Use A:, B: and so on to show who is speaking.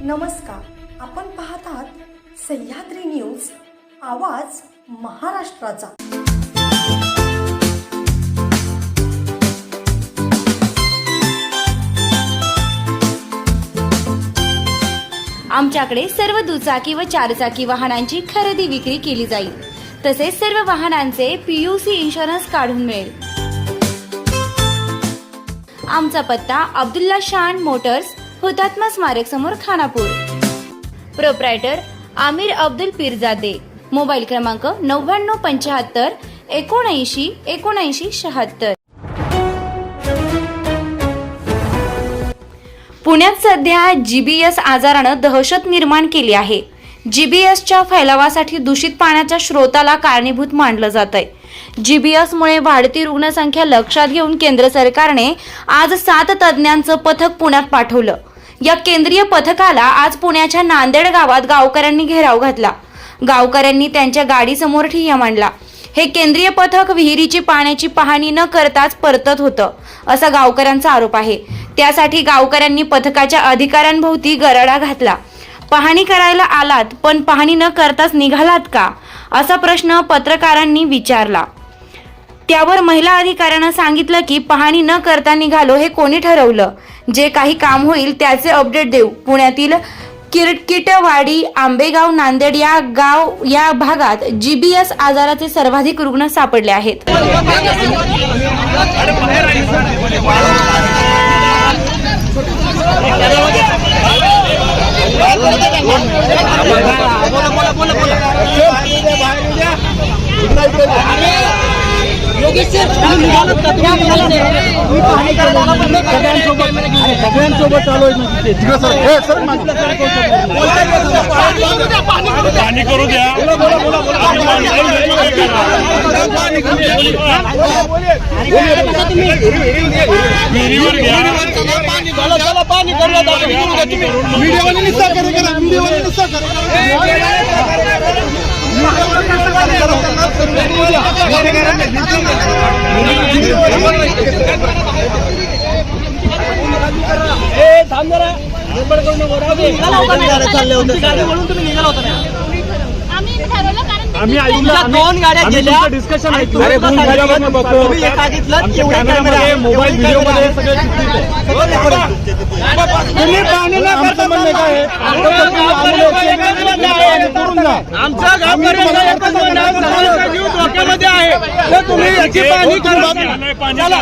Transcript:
A: नमस्कार, आपण पाहत आहात सह्याद्री न्यूज, आवाज महाराष्ट्राचा।
B: आमच्याकडे सर्व दुचाकी व चारचाकी वाहनांची खरेदी विक्री केली जाईल। तसेच सर्व वाहनांचे PUC इन्शुरन्स काढून मिळेल। आमचा पत्ता अब्दुल्ला शान मोटर्स, हुतात्मा स्मारक समोर, खानापूर। प्रोप्रायटर आमिर अब्दुल पीरजादे। मोबाईल क्रमांक 9975 79 79 76। पुण्यात सध्या GBS आजारानं दहशत निर्माण केली आहे। GBSच्या फैलावासाठी दूषित पाण्याच्या स्रोताला कारणीभूत मानलं जात आहे। GBS मुळे वाढती रुग्णसंख्या लक्षात घेऊन केंद्र सरकारने आज 7 तज्ञांचं पथक पुण्यात पाठवलं। या केंद्रीय पथकाला आज पुण्याच्या नांदेड गावात गावकऱ्यांनी घेराव घातला। गावकऱ्यांनी त्यांच्या गाडीसमोर ठिय्या मांडला। हे केंद्रीय पथक विहिरीची पाण्याची पाहणी न करताच परतत होतं, असा गावकऱ्यांचा आरोप आहे। त्यासाठी गावकऱ्यांनी पथकाच्या अधिकाऱ्यांभोवती गराडा घातला। पाहणी करायला आलात पण पाहणी न करताच निघालात का, असा प्रश्न पत्रकारांनी विचारला। त्यावर महिला अधिकाऱ्यानं सांगितलं की पाहणी न करता निघालो हे कोणी ठरवलं, जे काही काम होईल त्याचे अपडेट देऊ। पुण्यातील किरकिटवाडी, आंबेगाव, नांदेड या भागात GBS आजाराचे सर्वाधिक रुग्ण सापडले आहेत।
C: पाणी करू द्या। आम्ही दोन गाड्या गेल्या, डिस्कशन मोबाईल व्हिडिओ मध्ये सगळे आमच्या गावकऱ्यांना एकच धोक्यामध्ये आहे, तुम्ही याची पाहणी करा।